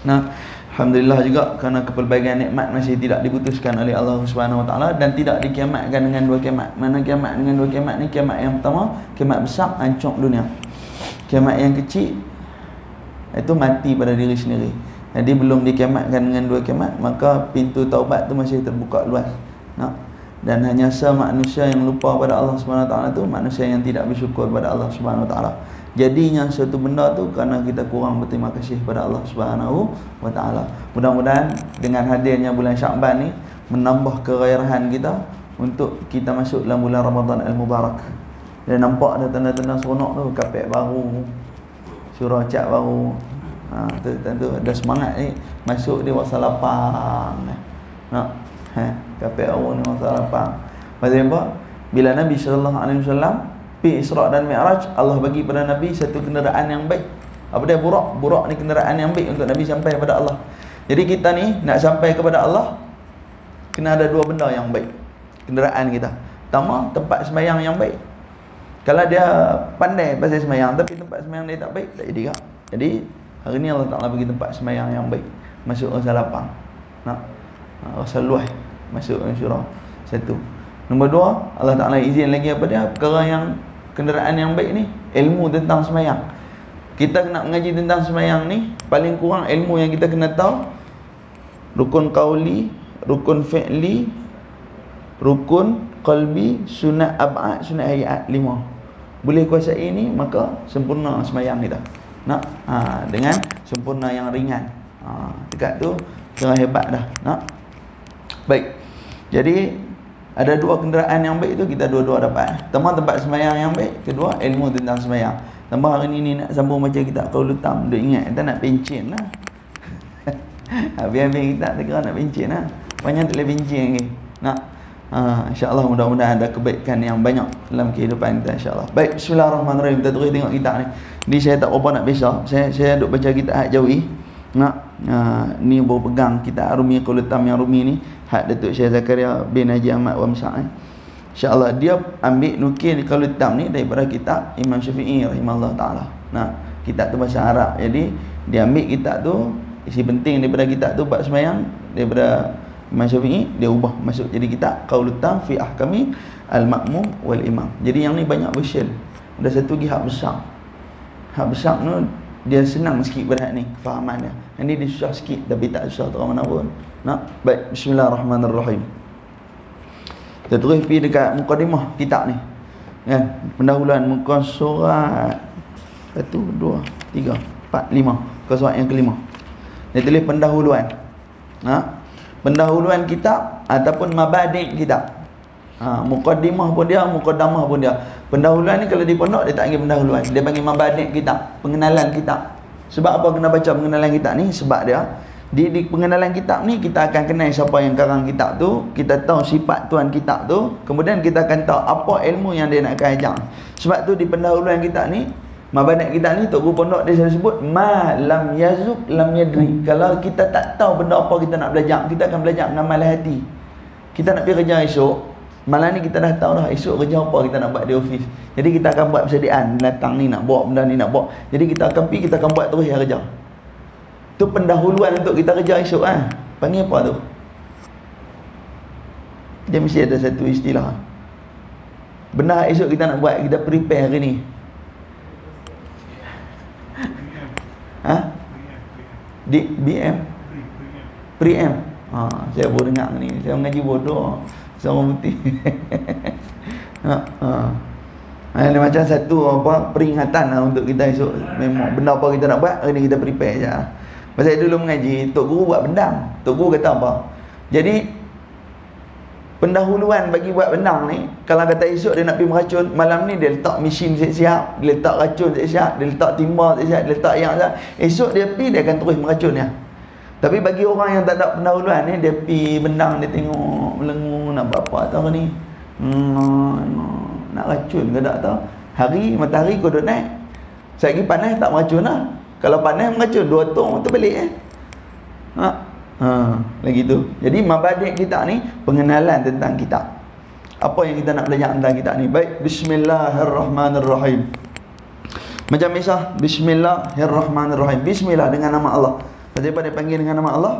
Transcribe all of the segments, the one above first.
Nah, alhamdulillah juga kerana kepelbagaian nikmat masih tidak diputuskan oleh Allah Subhanahu Wa Taala dan tidak dikiamatkan dengan dua kiamat. Mana kiamat dengan dua kiamat ni? Kiamat yang pertama, kiamat besar hancur dunia. Kiamat yang kecil itu mati pada diri sendiri. Jadi belum dikiamatkan dengan dua kiamat, maka pintu taubat tu masih terbuka luas. Nah, dan hanya manusia yang lupa pada Allah Subhanahu Wa Taala tu manusia yang tidak bersyukur pada Allah Subhanahu Wa Taala. Jadinya suatu benda tu kerana kita kurang berterima kasih pada Allah Subhanahu Wa Taala. Mudah-mudahan dengan hadirnya bulan Syaban ni menambah kegairahan kita untuk kita masuk dalam bulan Ramadan Al-Mubarak. Dan nampak ada tanda-tanda seronok tu, kapek baru, surah cat baru. Tentu ada semangat ni masuk di wasa lapang. Kapek baru ni wasa lapang. Pasal apa? Bila Nabi sallallahu alaihi wasallam pi Isra dan Mi'raj, Allah bagi pada Nabi satu kenderaan yang baik. Apa dia? Burak. Burak ni kenderaan yang baik untuk Nabi sampai kepada Allah. Jadi kita ni nak sampai kepada Allah kena ada dua benda yang baik. Kenderaan kita. Pertama, tempat sembahyang yang baik. Kalau dia pandai pasal sembahyang tapi tempat sembahyang dia tak baik, tak jadi kak. Jadi hari ni Allah Ta'ala bagi tempat sembahyang yang baik. Masuk rasa lapang. Rasa luas. Masuk surah satu. Nombor dua, Allah Ta'ala izin lagi apa dia? Perkara yang kenderaan yang baik ni, ilmu tentang sembahyang. Kita nak mengaji tentang sembahyang ni, paling kurang ilmu yang kita kena tahu rukun qauli, rukun fi'li, rukun qalbi, sunat ab'ad, sunat hayat, 5. Boleh kuasai ni, maka sempurna sembahyang kita. Dengan sempurna yang ringan. Dekat tu kira hebat dah. Baik. Jadi ada dua kenderaan yang baik tu kita dua-dua dapat. Pertama, tempat sembahyang yang baik. Kedua, ilmu tentang sembahyang. Tambah hari ni nak sambung macam kita qaul tam, duk ingat kita nak pencin lah. Habis-habis kita tak kira nak pencin lah. Banyak tak boleh pencin lagi. InsyaAllah mudah-mudahan ada kebaikan yang banyak dalam kehidupan kita, insyaAllah. Baik, bismillahirrahmanirrahim. Kita terus tengok kitab ni. Ni saya tak berapa nak besar. Saya duk baca kitab Hak Jawi. Ni baru pegang kitab Rumi Qaul Tam yang Rumi ni. Hak Datuk Syekh Zakaria bin Haji Ahmad Wamsa. InsyaAllah dia ambil nukil Qaul Tam ni daripada kitab Imam Syafi'i rahimahullah ta'ala. Kitab tu bahasa Arab. Jadi dia ambil kitab tu, isi penting daripada kitab tu bab sembahyang daripada Imam Syafi'i, dia ubah masuk jadi kitab Qaul Tam fi ahkami al-ma'mum wal imam. Jadi yang ni banyak version. Ada satu lagi hak besar. Hak besar tu dia senang sikit berat ni kefahaman dia. Yang ni dia susah sikit tapi tak susah terang mana pun. Baik, bismillahirrahmanirrahim. Kita terus pergi dekat mukadimah kitab ni. Kan? Pendahuluan muka surat 1 2 3 4 5. Muka surat yang kelima. Dia tulis pendahuluan. Pendahuluan kitab ataupun mabadi' kitab. Muqaddimah pun dia, muqaddamah pun dia. Pendahuluan ni kalau di pondok dia tak panggil pendahuluan, dia panggil mabadi' kitab, pengenalan kitab. Sebab apa kena baca pengenalan kitab ni? Sebab dia di pengenalan kitab ni kita akan kenal siapa yang karang kitab tu, kita tahu sifat tuan kitab tu, kemudian kita akan tahu apa ilmu yang dia nak ajar. Sebab tu di pendahuluan kitab ni, mabadi' kitab ni Tok Guru Pondok dia selalu sebut ma lam yazuk lam yadri. Kalau kita tak tahu benda apa kita nak belajar, kita akan belajar dengan malas hati. Kita nak pergi kerja esok, malam ni kita dah tahu dah esok kerja apa kita nak buat di office. Jadi kita akan buat persediaan, datang ni nak buat benda ni nak buat. Jadi kita akan pergi, kita akan buat terus yang kerja. Tu pendahuluan untuk kita kerja esok Panggil apa tu? Dia mesti ada satu istilah. Benda esok kita nak buat, kita prepare hari ni. Di BM Pre-M. Saya baru dengar ni. Saya mengaji bodoh. Saya orang putih. Ini macam satu peringatan lah untuk kita esok. Memang benda apa kita nak buat, hari ni kita prepare je. Pasal dulu mengaji, Tok Guru buat bendang. Tok Guru kata apa? Jadi pendahuluan bagi buat bendang ni, kalau kata esok dia nak pergi meracun, malam ni dia letak mesin siap-siap, dia letak racun siap-siap, dia letak timba siap-siap, dia letak yang siap. Esok dia pergi, dia akan terus meracun ya. Tapi bagi orang yang tak ada pendahuluan ni, dia pergi bendang, dia tengok melengung nak buat apa tahu ni. Nak racun ke tak tahu. Hari matahari kau duduk naik. Sekali panas tak meracun lah. Kalau panas meracun 2 tong tu balik lagi tu. Jadi mabadi' kitab ni pengenalan tentang kitab. Apa yang kita nak belajar tentang kitab ni? Baik, bismillahirrahmanirrahim. Macam misal bismillahirrahmanirrahim. Bismillah dengan nama Allah. Pasal apa dia panggil dengan nama Allah?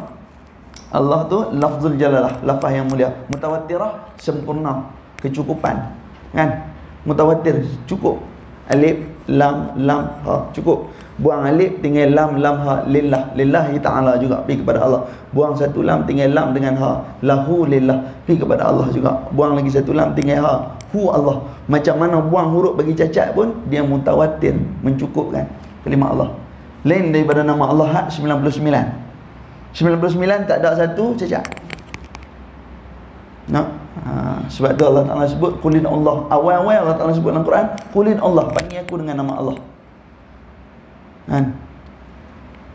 Allah tu lafzul jalalah, lafaz yang mulia. Mutawattirah, sempurna, kecukupan. Kan? Mutawattir, cukup. Alif, lam, ha, cukup. Buang alif, tinggal lam, ha, lillah. Lillahi ta'ala juga, pergi kepada Allah. Buang satu lam, tinggal lam dengan ha. Lahu lillah, pergi kepada Allah juga. Buang lagi satu lam, tinggal ha. Hu Allah. Macam mana buang huruf bagi cacat pun, dia mutawattir, mencukupkan kalimah Allah. Lain daripada nama Allah 99. 99 tak ada satu cacat. Nah, sebab tu Allah Ta'ala sebut qulin Allah. Awal-awal Allah Ta'ala sebut dalam Quran, qulin Allah, panggil aku dengan nama Allah. Kan?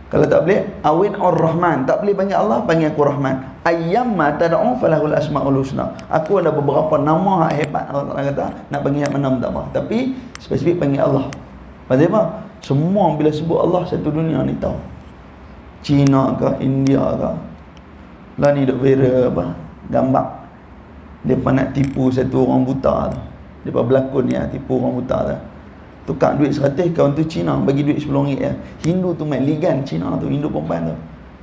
Kalau tak boleh, awin ar-Rahman, tak boleh panggil Allah, panggil aku Rahman. Ayyamma tad'u falahul asmaul husna. Aku ada beberapa nama hebat, Allah Ta'ala kata, nak panggil yang mana tak apa. Tapi spesifik panggil Allah. Pasal apa? Semua bila sebut Allah, satu dunia ni tahu. Cina ke, India ke. Lah ni duk viral apa? Gambar. Depa nak tipu satu orang buta tu. Depa berlakon ya tipu orang buta tu. Tukar duit 100, kawan tu Cina bagi duit RM10 ya. Hindu tu main ligan Cina tu, Hindu perempuan tu.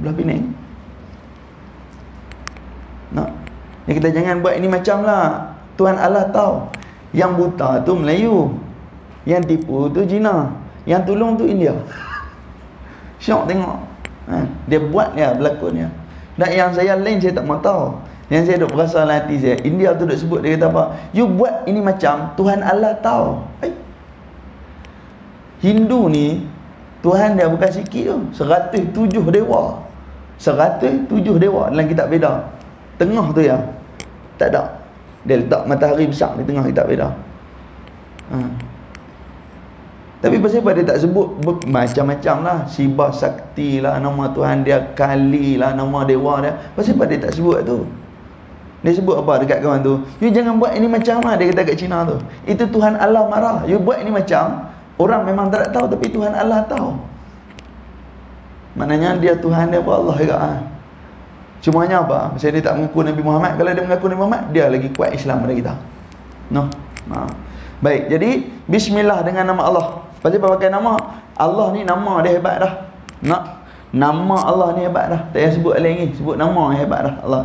Belah Penang. Nak. Ya kita jangan buat ini macam lah. Tuhan Allah tahu. Yang buta tu Melayu. Yang tipu tu Cina. Yang tolong tu India. Syok tengok. Dia buat ya berlakonnya. Dan yang saya lain saya tak mau tahu. Yang saya duk berasa dalam hati saya, India tu duk sebut, dia kata apa? You buat ini macam Tuhan Allah tahu. Hindu ni Tuhan dia bukan sikit tu, 107 dewa. 107 dewa dalam kitab Veda. Tengah tu ya, tak ada. Dia letak matahari besar di tengah kitab Veda. Tapi pasal apa dia tak sebut macam-macam lah. Shiva Sakti lah, nama Tuhan dia, Kali lah, nama dewa dia. Pasal apa dia tak sebut tu? Dia sebut apa dekat kawan tu? You jangan buat ini macam lah, dia kata kat Cina tu. Itu Tuhan Allah marah. You buat ini macam, orang memang tak tahu, tapi Tuhan Allah tahu. Maknanya dia Tuhan dia apa Allah juga. Cumanya apa? Pasal dia tak mengaku Nabi Muhammad. Kalau dia mengaku Nabi Muhammad, dia lagi kuat Islam daripada kita. No? Baik, jadi bismillah dengan nama Allah. Pasal apa pakai nama? Allah ni nama dia hebat dah. Nama Allah ni hebat dah. Tak payah sebut lagi, sebut nama yang hebat dah Allah.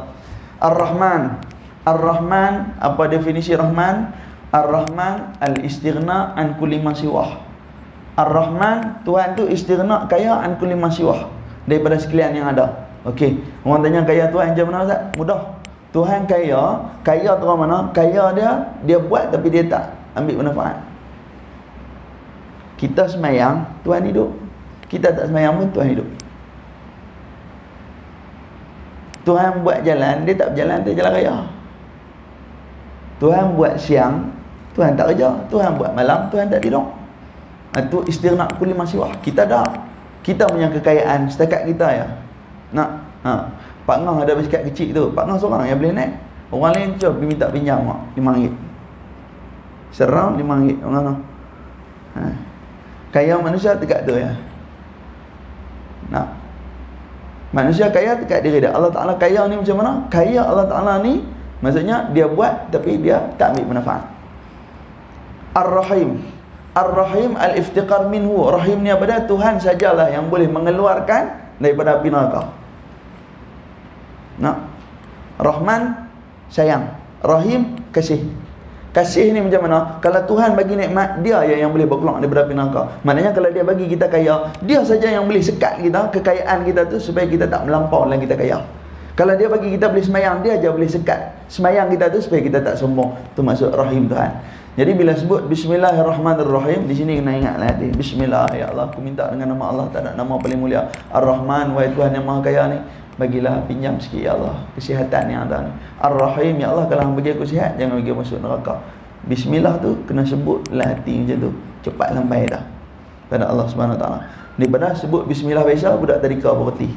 Ar-Rahman. Ar-Rahman, apa definisi Rahman? Ar-Rahman al-istighna an kulli ma siwah. Ar-Rahman, Tuhan tu istighna, kaya an kulli ma siwah, daripada sekalian yang ada. Okey, orang tanya kaya Tuhan macam mana Ustaz? Mudah. Tuhan kaya tu orang mana? Kaya dia buat tapi dia tak ambil manfaat. Kita semayang, Tuhan hidup. Kita tak semayang pun Tuhan hidup. Tuhan buat jalan, dia tak berjalan atas jalan raya. Tuhan buat siang, Tuhan tak kerja. Tuhan buat malam, Tuhan tak tidur. Itu istighna kulli ma siwah. Kita dah. Kita punya kekayaan setakat kita ya. Pak Ngah ada basikal kecil tu. Pak Ngah seorang yang boleh naik. Orang lain cuba minta pinjam RM5. Serang RM5 orang tu. Kaya manusia dekat tu ya. Manusia kaya dekat diri dia. Allah Ta'ala kaya ni macam mana? Kaya Allah Ta'ala ni maksudnya dia buat tapi dia tak ambil manfaat. Ar-Rahim. Ar-Rahim al-iftiqar minhu. Rahim ni apa dia? Tuhan sajalah yang boleh mengeluarkan daripada api neraka. Rahman sayang, Rahim kasih. Kasih ni macam mana? Kalau Tuhan bagi nikmat, dia yang boleh berkeluar daripada api neraka. Maknanya kalau dia bagi kita kaya, dia saja yang boleh sekat kita, kekayaan kita tu supaya kita tak melampau dalam kita kaya. Kalau dia bagi kita boleh semayang, dia aja boleh sekat semayang kita tu supaya kita tak sombong. Tu maksud Rahim Tuhan. Jadi bila sebut Bismillahirrahmanirrahim, di sini kena ingatlah hati. Bismillah, ya Allah, aku minta dengan nama Allah, tak ada nama paling mulia. Ar-Rahman, wahai Tuhan yang Maha Kaya ni, bagilah pinjam sikit ya Allah kesihatan yang ada ni. Ar-Rahim, ya Allah, kalau bagi aku sihat, jangan bagi masuk neraka. Bismillah tu kena sebut lah hati macam tu, cepat sampai dah pada Allah Subhanahu Wa Taala. Daripada sebut Bismillah biasa, budak tadika berhenti.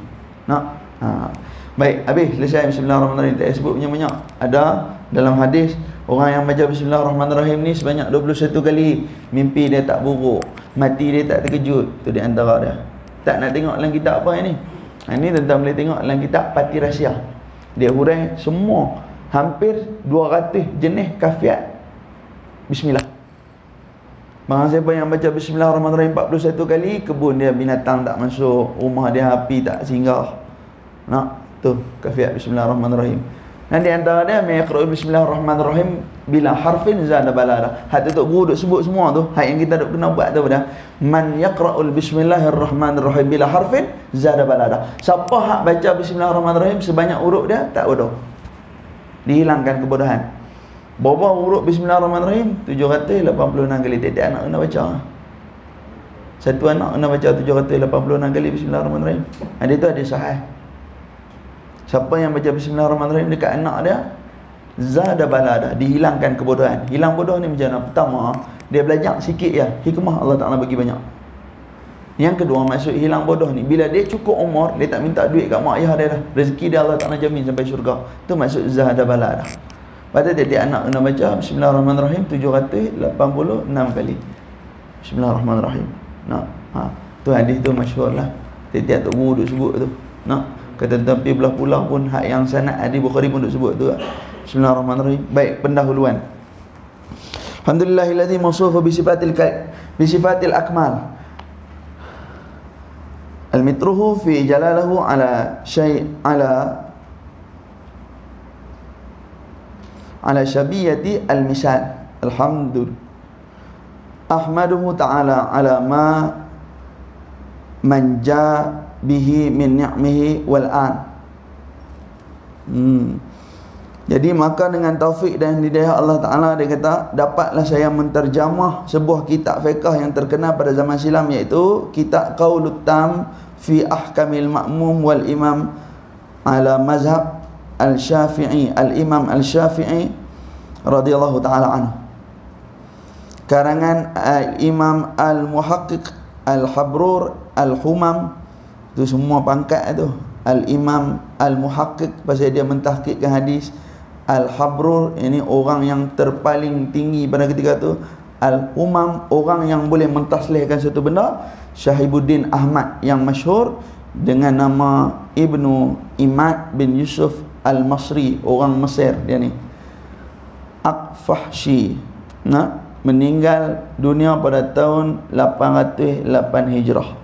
Baik, habis selesai Bismillahirrahmanirrahim. Tak sebut banyak-banyak. Ada dalam hadis, orang yang baca Bismillahirrahmanirrahim ni sebanyak 21 kali mimpi dia tak buruk, mati dia tak terkejut. Tu di antara dia. Tak nak tengok dalam kitab apa ini? Ini tentang boleh tengok dalam kitab Pati Rahsia. Dia hurai semua hampir 200 jenis kafiat Bismillah. Barang siapa yang baca Bismillahirrahmanirrahim 41 kali, kebun dia binatang tak masuk, rumah dia api tak singgah. Nak, tu kafiat Bismillahirrahmanirrahim. Dan di antara dia yaqra'u Bismillahirrahmanirrahim bila harfin zada balada. Hak tu guru duk sebut semua tu. Hak yang kita duk kena buat tu dah. Man yaqra'ul Bismillahirrahmanirrahim bila harfin zada balada. Siapa hak baca Bismillahirrahmanirrahim sebanyak huruf dia tak bodoh. Dihilangkan kebodohan. Berapa huruf Bismillahirrahmanirrahim? 786 kali. Tiap-tiap anak kena baca. Satu anak kena baca 786 kali Bismillahirrahmanirrahim. Ada tu ada sahih. Siapa yang baca Bismillahirrahmanirrahim dekat anak dia, zada balada, dihilangkan kebodohan. Hilang bodoh ni macam mana? Pertama, dia belajar sikit ya, hikmah Allah Ta'ala bagi banyak. Yang kedua, maksud hilang bodoh ni, bila dia cukup umur, dia tak minta duit kat mak ayah dia dah. Rezeki dia Allah Ta'ala jamin sampai syurga. Tu maksud zada balada. Pada tiap-tiap anak kena baca Bismillahirrahmanirrahim 786 kali. Bismillahirrahmanirrahim. Nah, tu hadis tu masyhur lah. Tiap-tiap tok guru duk sebut tu. Nah, kata tapi belah pulang pun hak yang sanad hadis Bukhari pun duk sebut tu. Bismillahirrahmanirrahim. Baik, pendahuluan. Alhamdulillahilladzi mawsufa bi sifatil akmal. Al-mitruhu fi jalalahu ala syabiyati al-misal. Alhamdulillah. Ahmaduhu ta'ala ala ma manja bihi min ni'mihi wal an. Jadi maka dengan taufik dan hidayah Allah Ta'ala, dia kata, dapatlah saya menterjemah sebuah kitab fiqh yang terkenal pada zaman silam, iaitu kitab Qaulut Tam fi Ahkamil Ma'mum wal Imam ala mazhab Al-Syafi'i, Al-Imam Al-Syafi'i radhiyallahu ta'ala anhu. Karangan Al-Imam Al-Muhaqqiq Al-Habrur Al-Humam. Itu semua pangkat tu. Al-Imam Al-Muhaqqiq pasal dia mentahqiqkan hadis. Al-Habrur, ini orang yang terpaling tinggi pada ketika tu. Al-Humam, orang yang boleh mentaslihkan satu benda. Syahibuddin Ahmad yang masyhur dengan nama Ibnu Imad bin Yusuf Al-Masri, orang Mesir dia ni. Aqfahshi, meninggal dunia pada tahun 808 Hijrah.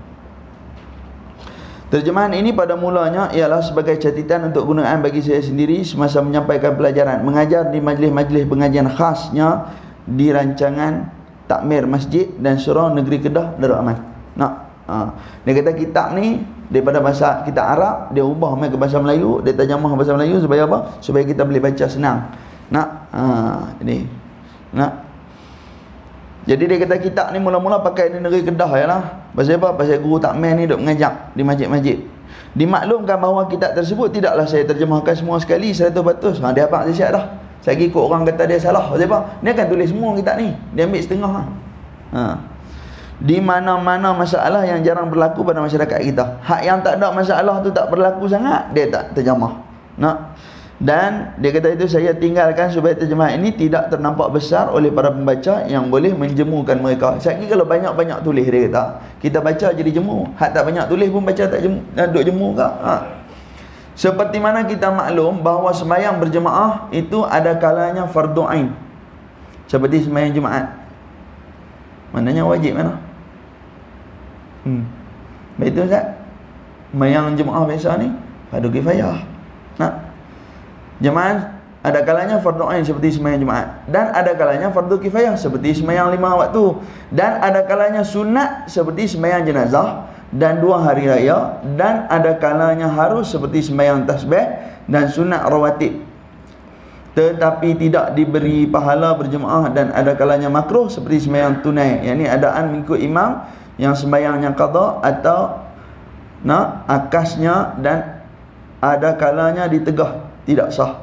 Terjemahan ini pada mulanya ialah sebagai catatan untuk gunaan bagi saya sendiri semasa menyampaikan pelajaran, mengajar di majlis-majlis pengajian khasnya di rancangan takmir masjid dan surau negeri Kedah Darul Aman. Dia kata kitab ni daripada bahasa kitab Arab dia ubah mai ke bahasa Melayu, dia terjemah bahasa Melayu supaya apa? Supaya kita boleh baca senang. Ini. Jadi dia kata kitab ni mula-mula pakai di negeri Kedah ialah. Pasal apa? Pasal guru takmir ni duk mengajar di masjid-masjid. Dimaklumkan bahawa kitab tersebut tidaklah saya terjemahkan semua sekali 100%. Dia apa saya siap dah. Saya ikut orang kata dia salah. Pasal apa? Dia akan tulis semua kitab ni. Dia ambil setengah. Di mana-mana masalah yang jarang berlaku pada masyarakat kita. Hak yang tak ada masalah tu tak berlaku sangat, dia tak terjemah. Dan dia kata itu saya tinggalkan supaya terjemahan ini tidak ternampak besar oleh para pembaca yang boleh menjemukan mereka. Saya kira kalau banyak-banyak tulis, dia kata kita baca jadi jemu. Hak tak banyak tulis pun baca tak jemu, duk jemu ke? Seperti mana kita maklum bahawa sembahyang berjemaah itu ada kalanya fardu ain. Seperti sembahyang Jumaat. Maknanya wajib mana? Baik tu Ustaz. Sembahyang jemaah biasa ni fardu kifayah. Jemaah ada kalanya fardu ain seperti sembahyang Jumaat, dan ada kalanya fardu kifayah seperti sembahyang 5 waktu, dan ada kalanya sunat seperti sembahyang jenazah dan 2 hari raya, dan ada kalanya harus seperti sembahyang tasbih dan sunat rawatib tetapi tidak diberi pahala berjemaah, dan ada kalanya makruh seperti sembahyang tunai, yakni adaan mengikut imam yang sembahyangnya qada atau akasnya, dan ada kalanya ditegah tidak sah.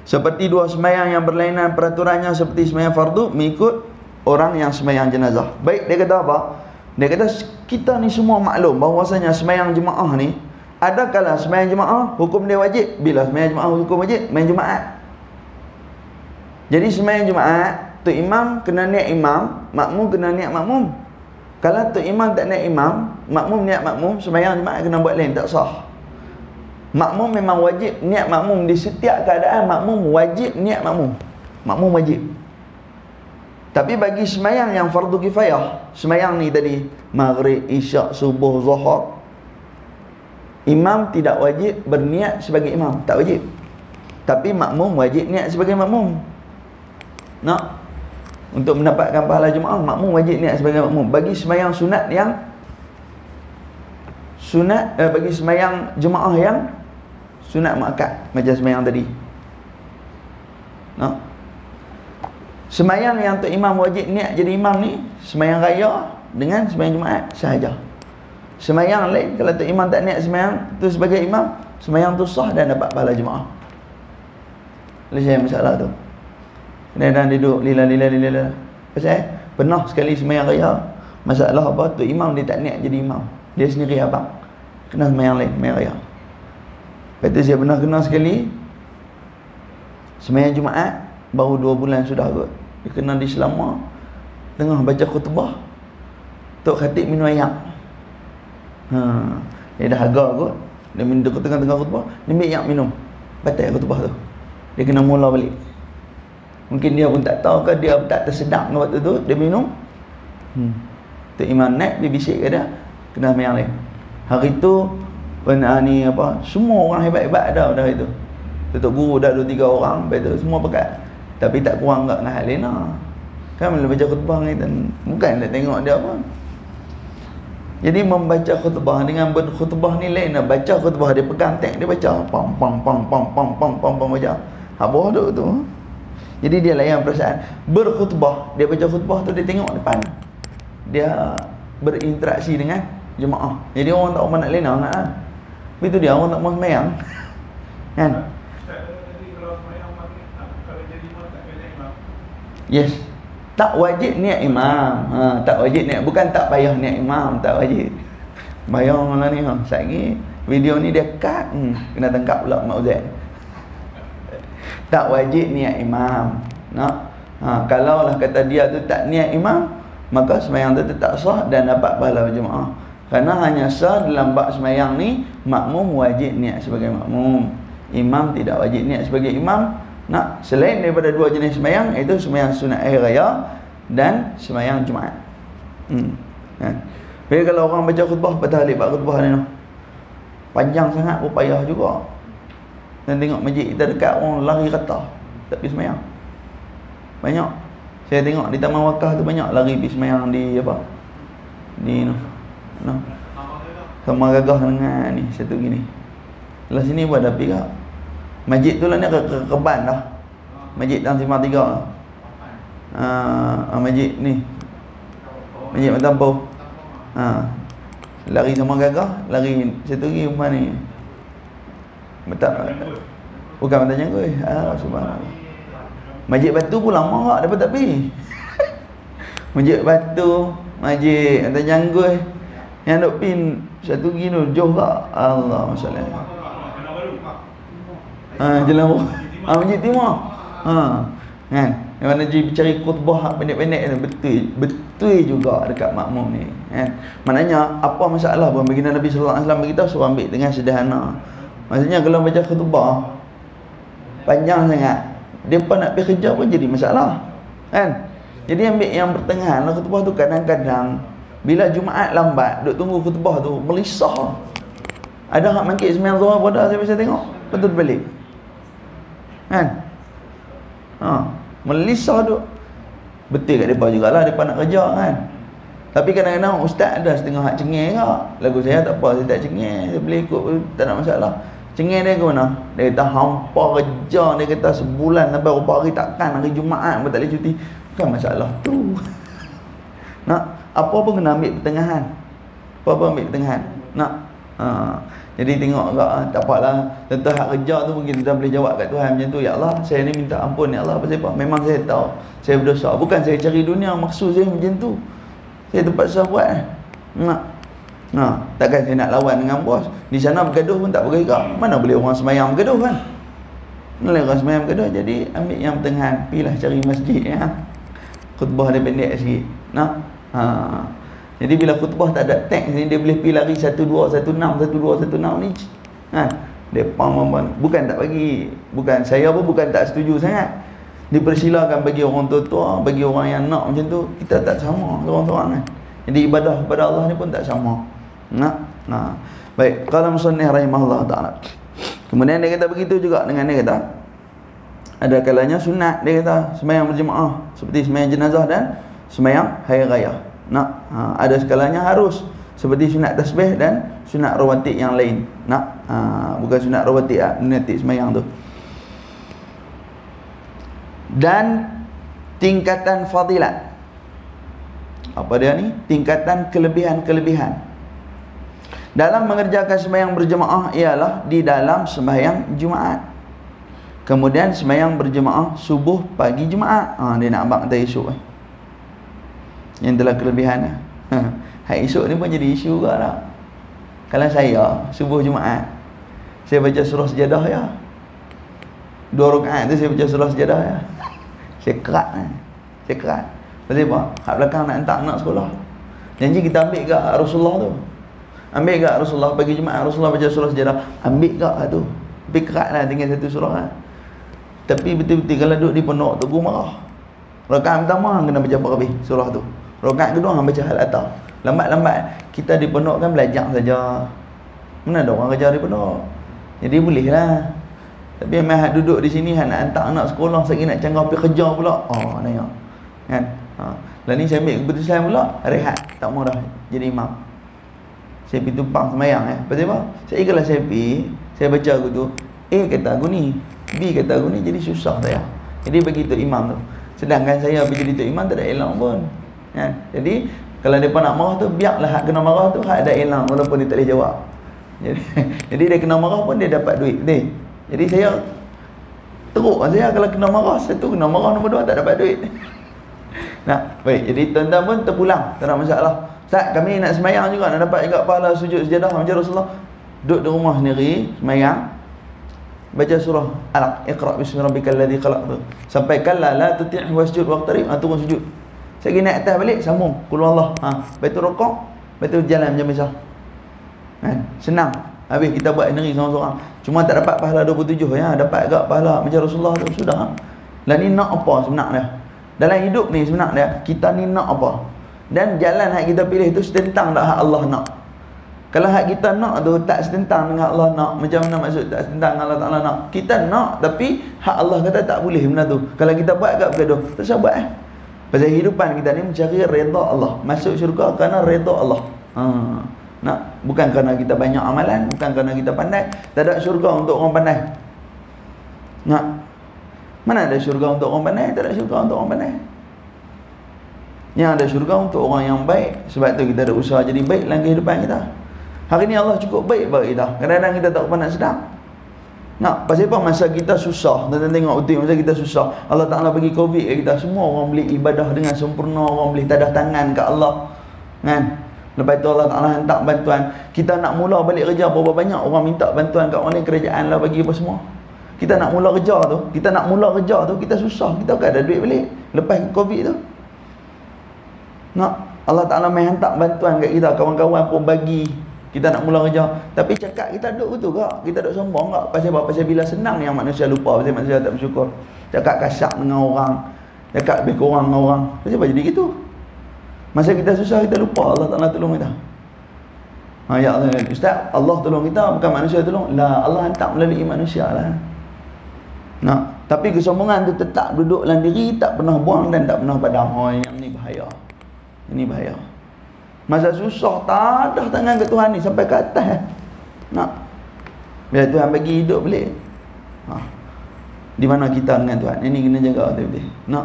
Seperti 2 sembahyang yang berlainan peraturannya seperti sembahyang fardu mengikut orang yang sembahyang jenazah. Baik, dia kata apa? Dia kata kita ni semua maklum bahawasanya sembahyang jemaah ni ada kala sembahyang jemaah hukum dia wajib. Bila sembahyang jemaah hukum wajib? Sembahyang Jumaat. Jadi sembahyang Jumaat tu imam kena niat imam, makmum kena niat makmum. Kalau tu imam tak niat imam, makmum niat makmum, sembahyang Jumaat kena buat lain, tak sah. Makmum memang wajib niat makmum di setiap keadaan. Makmum wajib niat makmum. Makmum wajib. Tapi bagi semayang yang fardu kifayah, semayang ni tadi maghrib, isyak, subuh, zuhur, imam tidak wajib berniat sebagai imam, tak wajib. Tapi makmum wajib niat sebagai makmum. Nak? Untuk mendapatkan pahala Jumaat, makmum wajib niat sebagai makmum. Bagi semayang sunat yang bagi semayang Jumaat yang sunat muakkad, macam semayang tadi. Nak? Semayang yang untuk imam wajib niat jadi imam ni, semayang raya dengan semayang Jumaat sahaja. Semayang lain, kalau untuk imam tak niat semayang tu sebagai imam, semayang tu sah dan dapat pahala Jumaat. Selesai masalah tu. Dan duduk lila. Pasal pernah sekali semayang raya, masalah apa tu, imam dia tak niat jadi imam, dia sendiri abang, kena semayang lain, semayang raya. Lepas tu saya pernah kena sekali semayang Jumaat, baru 2 bulan sudah kot, dia kena di Selama, tengah baca khutbah, Tok Khatib minum ayak. Dia dah agak kot, dia minum tengah-tengah khutbah, dia ambil ayak minum, batal khutbah tu, dia kena mula balik. Mungkin dia pun tak tahu ke, dia pun tak tersedap dengan waktu tu, dia minum. Tok Imam naik, dia bisik ke dia, kena semayang lain. Hari tu ni apa, semua orang hebat-hebat ada dah itu. Tok guru dah 2-3 orang, lepas tu semua pekat. Tapi tak kurang kat dengan hal lain lah. Kan bila baca khutbah ni, bukan nak tengok dia apa. Jadi membaca khutbah dengan berkhutbah ni lain lah. Baca khutbah dia pegang tek, dia baca pam baca. Habis duk tu. Jadi dia layan perasaan. Berkhutbah, dia baca khutbah tu dia tengok depan. Dia berinteraksi dengan jemaah. Jadi orang tak nak lena nak lah. Itu dia orang tak mau sembahyang. Kan? Yes. Tak wajib niat imam. Tak wajib niat, bukan tak payah niat imam, tak wajib. Bayang lah ni, satgi video ni dia cut, kena tangkap pula Mak Uzair. Tak wajib niat imam. Nak? Kalau lah kata dia tu tak niat imam, maka sembahyang tu tak sah dan dapat pahala berjemaah. Kerana hanya sah dalam bab sembahyang ni, makmum wajib niat sebagai makmum, imam tidak wajib niat sebagai imam. Nak, selain daripada 2 jenis sembahyang, iaitu sembahyang sunat akhir raya dan sembahyang Jumaat. Bila kalau orang baca khutbah, patah alik bab khutbah ni panjang sangat, berpayah juga. Dan tengok masjid kita dekat, orang lari kata tak pergi sembahyang. Banyak saya tengok di Taman Wakaf tu, banyak lari pergi sembahyang di apa, di Sama Gagah dengan ni satu gini. Belah sini pun ada pergi kat masjid tu lah ni, Keban dah. Masjid Tan Simar 3. Masjid ni, Masjid Matampau. Lari Sama Gagah, lari satu lagi rumah ni. Bukan Mata Jangkui. Subhanallah. Masjid Batu pun lama tak dapat tak pergi. Masjid Batu, Masjid Mata Jangkui, yang duk pin satu lagi tu jauh tak. Allah masalah. Jalan Masjid Timur. Kan? Yang mana dia cari khutbah pendek-pendek tu, betul juga dekat makmum ni, kan? Maknanya apa masalah pun baginda Nabi sallallahu alaihi wasallam beritahu suruh ambil dengan sederhana. Maksudnya kalau baca khutbah panjang sangat, depa nak pergi kerja pun jadi masalah, kan? Jadi ambil yang pertengahan lah khutbah tu. Kadang-kadang bila Jumaat lambat, duk tunggu khutbah tu melisah. Ada hak mangkit sembahyang zuhur pada saya bisa tengok, betul balik. Kan? Melisah tu. Betul kat depa jugalah, depa nak kerja kan. Tapi kadang-kadang ustaz ada setengah hak cengeng ke. Lagu saya tak apa, saya tak cengeng, saya boleh ikut, tak ada masalah. Cengeng dia ke mana? Dia kata hampa kerja, dia kata sebulan sampai berapa hari takkan, hari Jumaat pun tak boleh cuti. Bukan masalah tu. Nak, apa pun kena ambil pertengahan. Apa-apa ambil pertengahan. Nak. Jadi tengok tak apalah, tentang hak kerja tu mungkin kita boleh jawab kat Tuhan macam tu. Ya Allah, saya ni minta ampun ya Allah, pasal apa? Memang saya tahu saya berdosa. Bukan saya cari dunia, maksud saya macam tu. Saya terpaksa buat. Takkan saya nak lawan dengan bos. Di sana bergaduh pun tak bergerak. Mana boleh orang sembahyang bergaduh kan? Mana orang sembahyang bergaduh. Jadi ambil yang pertengahan, pergilah cari masjid khutbah dia pendek sikit. Jadi bila khutbah tak ada teks ni, dia boleh pergi lari 12, 16, 12, 16 ni. Dia bukan tak bagi, bukan saya pun bukan tak setuju sangat. Dipersilakan bagi orang tua, bagi orang yang nak macam tu. Kita tak sama seorang-seorang kan. Jadi ibadah kepada Allah ni pun tak sama. Nah. Baik, qala musannif rahimahullah taala. Kemudian dia kata begitu juga dengan dia kata ada kalanya sunat, dia kata sembahyang berjemaah seperti sembahyang jenazah dan sembahyang hari raya. Ada skalanya harus seperti sunat tasbih dan sunat rawatib yang lain. Bukan sunat rawatib nanti sembahyang tu. Dan tingkatan fadilat. Apa dia ni? Tingkatan kelebihan-kelebihan dalam mengerjakan sembahyang berjemaah ialah di dalam sembahyang Jumaat. Kemudian sembahyang berjemaah subuh pagi Jumaat. Dia nak abang kata esok yang telah kelebihannya. Hari esok ni pun jadi isu juga lah. Kalau saya subuh Jumaat, saya baca surah sejadah ya. 2 rakaat tu saya baca surah sejadah ya. Saya kerat. Pasal apa? Hak belakang nak hantar anak sekolah. Janji kita ambil ke Rasulullah tu. Ambil kat Rasulullah pagi Jumaat, Rasulullah baca surah sejadah, ambil kat tu. Tapi kerat lah tinggal satu surah kan. Tapi betul-betul kalau duduk di pondok tu guru marah. Rakaat pertama kena baca apa habis surah tu. Rakaat kedua hang baca hal atas. Lambat-lambat kita di pondok kan belajar saja. Mana ada orang kerja di pondok. Jadi boleh lah. Tapi memang duduk di sini nak hantar anak sekolah, sekali nak canggah pergi kerja pula. Nanya. Kan? Lah ni saya ambil keputusan pula, rehat, tak mau dah jadi imam. Saya pergi tumpang semayang Pasal apa? Kalau saya pergi, saya baca aku tu, A kata aku ni, B kata aku ni, jadi susah saya. Jadi begitu imam tu. Sedangkan saya pergi jadi tu imam tak ada elang pun. Jadi kalau mereka nak marah tu, biarlah hak kena marah tu hak ada elang walaupun dia tak boleh jawab. Jadi dia kena marah pun dia dapat duit. Jadi saya teruk saya kalau kena marah, satu kena marah, nombor 2 tak dapat duit. Baik, jadi tuan-tuan pun terpulang, tak ada masalah. Ustaz, kami nak semayang juga, nak dapat juga pahala sujud sejadah macam Rasulullah. Duduk di rumah sendiri, semayang, baca surah Alaq, Iqra bismi rabbikal ladzi khalaq tu. Sampai kalla la tuti'hu wasjud waqtarib, turun sujud. Saya pergi naik atas balik, sambung qul huwallah. Lepas tu rukuk, lepas tu jalan macam biasa. Senang. Habis kita buat sendiri seorang-seorang. Cuma tak dapat pahala 27 ya, dapat agak pahala macam Rasulullah tu sudah. Lah ni nak apa sebenarnya? Dalam hidup ni sebenarnya kita ni nak apa? Dan jalan hak kita pilih tu setentang tak hak Allah nak. Kalau hak kita nak tu tak setentang dengan Allah nak, macam mana maksud tak setentang dengan Allah Ta'ala nak? Kita nak tapi hak Allah kata tak boleh benda tu. Kalau kita buat agak bergaduh, tak usah buat Pasal hidupan kita ni mencari redha Allah, masuk syurga kerana redha Allah. Bukan kerana kita banyak amalan, bukan kerana kita pandai. Tak ada syurga untuk orang pandai. Mana ada syurga untuk orang pandai? Tak ada syurga untuk orang pandai. Yang ada syurga untuk orang yang baik. Sebab tu kita ada usaha jadi baik dalam kehidupan kita. Hari ni Allah cukup baik bagi kita. Kadang-kadang kita tak pernah sedar. Pasal apa? Masa kita susah, dan tengok betul masa kita susah, Allah Ta'ala bagi Covid kat kita, semua orang boleh ibadah dengan sempurna, orang boleh tadah tangan kat Allah. Kan? Lepas tu Allah Ta'ala hantar bantuan. Kita nak mula balik kerja, berapa banyak orang minta bantuan kat orang lain, kerajaan lah bagi apa semua. Kita nak mula kerja tu, kita susah, kita tak ada duit balik lepas Covid tu. Allah Ta'ala main hantar bantuan kat kita, kawan-kawan pun bagi. Kita nak mula kerja, tapi cakap kita duduk betul ke? Kita duduk sombong ke? Pasal apa? Pasal bila senang yang manusia lupa, pasal manusia tak bersyukur. Cakap kasar dengan orang, cakap lebih kurang dengan orang. Pasal apa jadi gitu? Masa kita susah, kita lupa Allah Ta'ala tolong kita. Ya Allah, Ustaz, Allah tolong kita, bukan manusia tolong. Lah, Allah hantar melalui manusia lah. Tapi kesombongan tu tetap duduk dalam diri, tak pernah buang dan tak pernah padam. Yang ni bahaya. Ini bahaya. Masa susah, tak ada tangan ke Tuhan ni sampai ke atas. Bila Tuhan bagi hidup balik, di mana kita dengan Tuhan? Ini kena jaga betul-betul.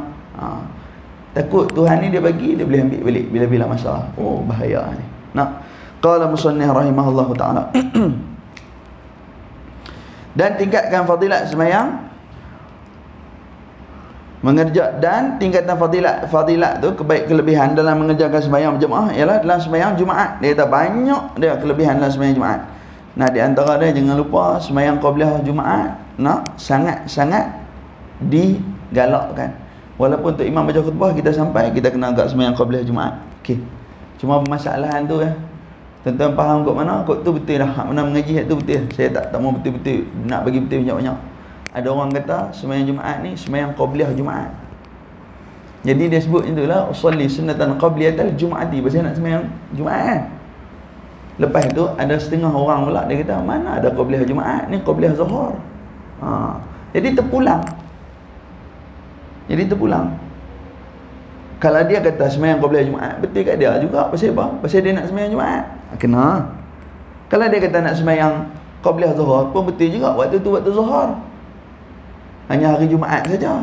Takut Tuhan ni dia bagi, dia boleh ambil balik bila-bila masalah. Bahaya ni. Qala musannif rahimahullahu ta'ala. Dan tingkatkan fadilat semayang, dan tingkatan fadilat tu, kelebihan dalam mengerjakan sembahyang berjemaah ialah dalam sembahyang Jumaat. Dia kata banyak dia kelebihan dalam sembahyang Jumaat. Di antara dia jangan lupa sembahyang qabliyah Jumaat sangat-sangat digalakkan. Walaupun untuk imam baca khutbah kita sampai, kita kena agak sembahyang qabliyah Jumaat. Okey. Cuma permasalahan tu tuan-tuan faham kot mana? Kot tu betul dah. Hak mana mengaji hak tu betul. Saya tak mau betul-betul nak bagi betul banyak-banyak. ada orang kata sembahyang Jumaat ni sembahyang qabliyah Jumaat. Jadi dia sebut itulah usolli sunnatan qabliyatal Jumaati, pasal nak sembahyang Jumaat kan. Lepas tu ada setengah orang pula dia kata mana ada qabliyah Jumaat, ni qabliyah Zuhur. Jadi terpulang. Kalau dia kata sembahyang qabliyah Jumaat, betul kat dia juga. Pasal apa? Pasal dia nak sembahyang Jumaat. Kena. Kalau dia kata nak sembahyang qabliyah Zuhur pun betul juga, waktu tu waktu Zuhur. Hanya hari Jumaat saja.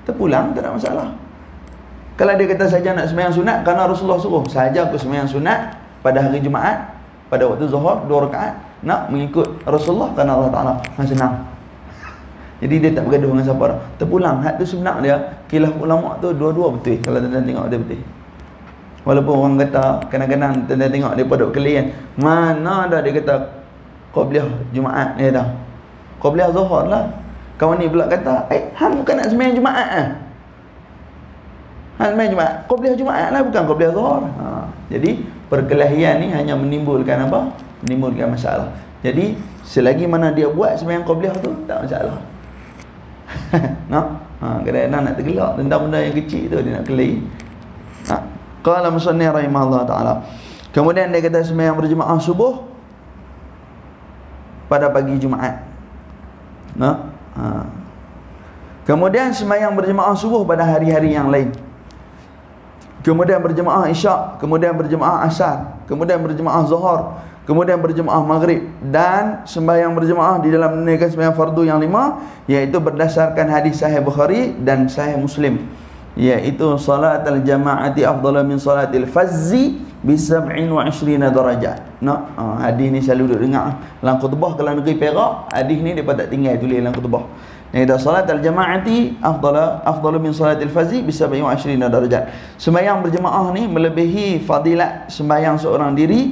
Terpulang, tak ada masalah. Kalau dia kata saja nak sembahyang sunat kerana Rasulullah suruh, saja aku sembahyang sunat pada hari Jumaat, pada waktu Zuhur 2 rakaat, nak mengikut Rasulullah kerana Allah Ta'ala senang. Jadi dia tak bergaduh dengan siapa dah. Terpulang. Hak tu sebenar dia, khilaf ulama tu dua-dua betul. Kalau tuan-tuan tengok dia betul. Walaupun orang kata kadang-kadang tuan-tuan tengok dia pada kalian, mana ada dia kata qabliyah Jumaat ni dah. Qabliyah Zuhur lah. Kawan ni pula kata, hang bukan nak sembahyang Jumaat ah. Hang sembahyang Jumaat, qabliyah Jumaat lah, bukan qabliyah Zuhur. Jadi perkelahian ni hanya menimbulkan apa? Menimbulkan masalah. Jadi selagi mana dia buat sembahyang qabliyah tu tak masalah. Kadang-kadang nak tergelak tentang benda yang kecil tu dia nak kelahi. Qala musannif rahimahullah taala. Kemudian dia kata sembahyang berjemaah subuh pada pagi Jumaat. Kemudian sembahyang berjemaah subuh pada hari-hari yang lain. Kemudian berjemaah Isyak, kemudian berjemaah Asar, kemudian berjemaah Zuhur, kemudian berjemaah Maghrib, dan sembahyang berjemaah di dalam menunaikan sembahyang fardu yang 5, iaitu berdasarkan hadis Sahih Bukhari dan Sahih Muslim, iaitu salatul jamaati afdalu min salatil fazzi bi 27 darajat. Hadis ni selalu duk dengar dalam khutbah kalau negeri Perak, hadis ni depa tak tinggal tulis dalam khutbah. Yang salatul jamaati afdalu min salatil fazzi bi 27 darajat. Sembahyang berjemaah ni melebihi fadilat sembahyang seorang diri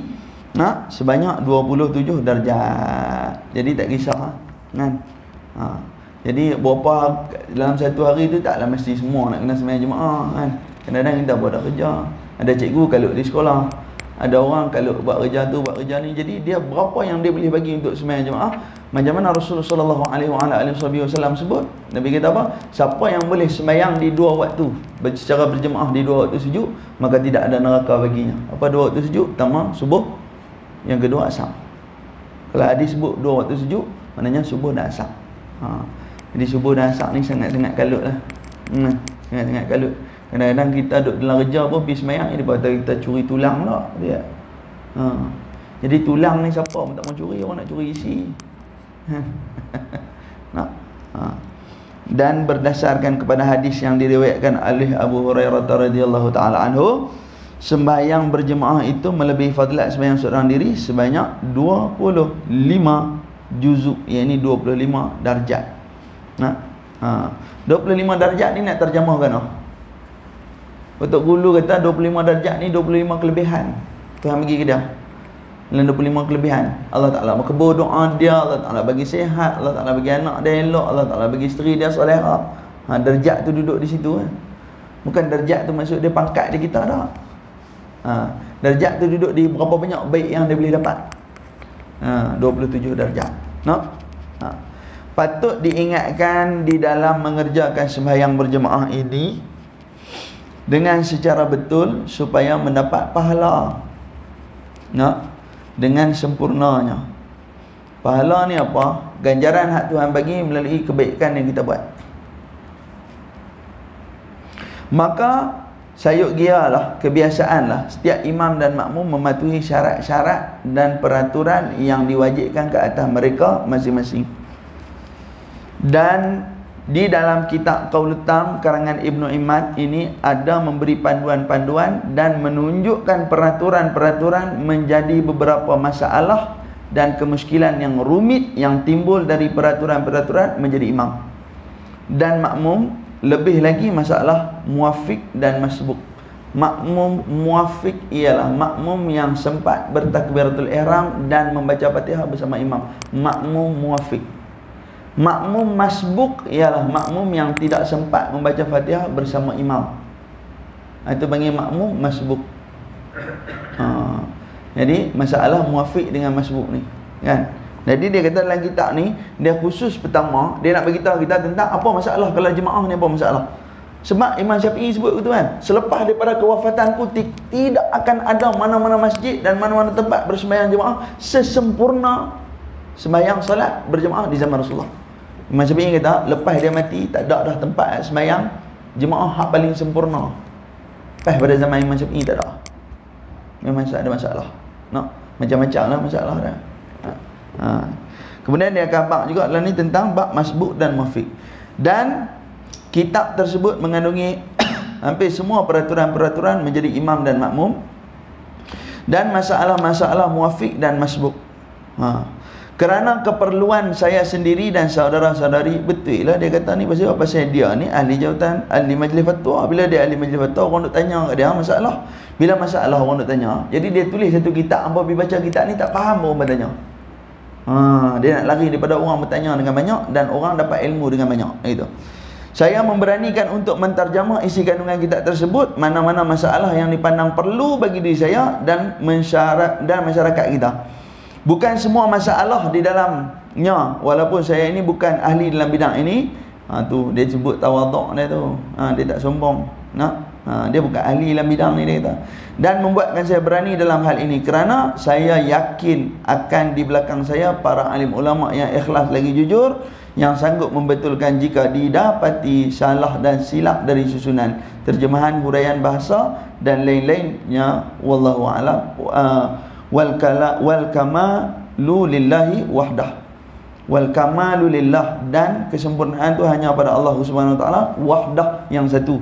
sebanyak 27 darjat. Jadi tak kisah kan. Jadi berapa dalam satu hari tu taklah mesti semua nak kena sembahyang jemaah kan. Kadang-kadang kita buat kerja. Ada cikgu kalau di sekolah, ada orang kalau buat kerja tu, buat kerja ni. Jadi dia berapa yang dia boleh bagi untuk sembahyang jemaah. Macam mana Rasulullah sallallahu alaihi wasallam sebut, Nabi kata apa? Siapa yang boleh sembahyang di 2 waktu secara berjemaah di 2 waktu sejuk, maka tidak ada neraka baginya. Apa 2 waktu sejuk? Pertama subuh, yang kedua asar. Kalau hadis sebut 2 waktu sejuk, maknanya subuh dan asar. Jadi subuh dan asar ni sangat-sangat kalut lah. Sangat-sangat kalut. Kadang-kadang kita duduk dalam kerja pun pergi sembahyang, dia kata kita curi tulang lah dia. Jadi tulang ni siapa pun tak mau curi, orang nak curi isi. Dan berdasarkan kepada hadis yang diriwayatkan oleh Abu Hurairah radhiyallahu taala anhu, sembahyang berjemaah itu melebihi fadilat sembahyang seorang diri sebanyak 25 juzuk, iaitu 25 darjat. 25 darjat ni nak terjemahkan Untuk guru kata 25 darjat ni 25 kelebihan Tuhan bagi ke dia. Dalam 25 kelebihan, Allah Ta'ala makbul doa dia, Allah Ta'ala bagi sihat, Allah Ta'ala bagi anak dia elok, Allah Ta'ala bagi isteri dia solehah. Darjat tu duduk di situ Bukan darjat tu maksud dia pangkat di kita dah. Darjat tu duduk di berapa banyak baik yang dia boleh dapat. 27 darjat. Patut diingatkan di dalam mengerjakan sembahyang berjemaah ini dengan secara betul supaya mendapat pahala dengan sempurnanya. Pahala ni apa? Ganjaran hak Tuhan bagi melalui kebaikan yang kita buat. Maka sayuk gialah, kebiasaanlah setiap imam dan makmum mematuhi syarat-syarat dan peraturan yang diwajibkan ke atas mereka masing-masing. Dan di dalam kitab Qaulul Tam karangan Ibnu Imad ini ada memberi panduan-panduan dan menunjukkan peraturan-peraturan menjadi beberapa masalah dan kemuskilan yang rumit yang timbul dari peraturan-peraturan menjadi imam dan makmum. Lebih lagi masalah muafiq dan masbuk. Makmum muafiq ialah makmum yang sempat bertakbiratul ihram dan membaca Fatihah bersama imam. Makmum muafiq. Makmum masbuk ialah makmum yang tidak sempat membaca Fatihah bersama imam. Itu panggil makmum masbuk. Jadi masalah muafiq dengan masbuk ni kan. Jadi dia kata dalam kitab ni, dia khusus pertama, dia nak beritahu kita tentang apa masalah kalau jemaah ni, apa masalah. Sebab Imam Syafi'i sebut begitu kan, selepas daripada kewafatanku tidak akan ada mana-mana masjid dan mana-mana tempat bersembahyang jemaah sesempurna sembahyang salat berjemaah di zaman Rasulullah. Imam Syafi'i kata lepas dia mati tak ada dah tempat sembahyang jemaah hak paling sempurna. Lepas pada zaman Imam Syafi'i tak ada. Memang ada masalah. Macam-macam lah masalah dah. Kemudian dia akan bab juga dalam ni tentang bab masbuk dan muafiq. Dan kitab tersebut mengandungi hampir semua peraturan-peraturan menjadi imam dan makmum dan masalah-masalah muafiq dan masbuk. Kerana keperluan saya sendiri dan saudara-saudari, betul lah dia kata ni pasal apa? Pasal dia ni ahli jawatan, ahli majlis fatwa. Bila dia ahli majlis fatwa, orang duk tanya kat dia masalah. Bila masalah orang duk tanya, jadi dia tulis satu kitab. Hangpa pergi baca kitab ni tak faham orang bertanya. Dia nak lari daripada orang bertanya dengan banyak dan orang dapat ilmu dengan banyak. Itu. Saya memberanikan untuk menterjemah isi kandungan kitab tersebut, mana-mana masalah yang dipandang perlu bagi diri saya dan masyarakat kita. Bukan semua masalah di dalamnya, walaupun saya ini bukan ahli dalam bidang ini. Tu dia sebut tawaduk dia tu. Dia tak sombong. Dia bukan ahli dalam bidang ni, dia kata. Dan membuatkan saya berani dalam hal ini kerana saya yakin akan di belakang saya para alim ulama yang ikhlas lagi jujur, yang sanggup membetulkan jika didapati salah dan silap dari susunan, terjemahan, huraian bahasa dan lain-lainnya. Wallahu a'lam. Wal kamalu lillahi wahdah. Wal kamalu lillah, dan kesempurnaan tu hanya pada Allah Subhanahu wa taala, wahdah, yang satu.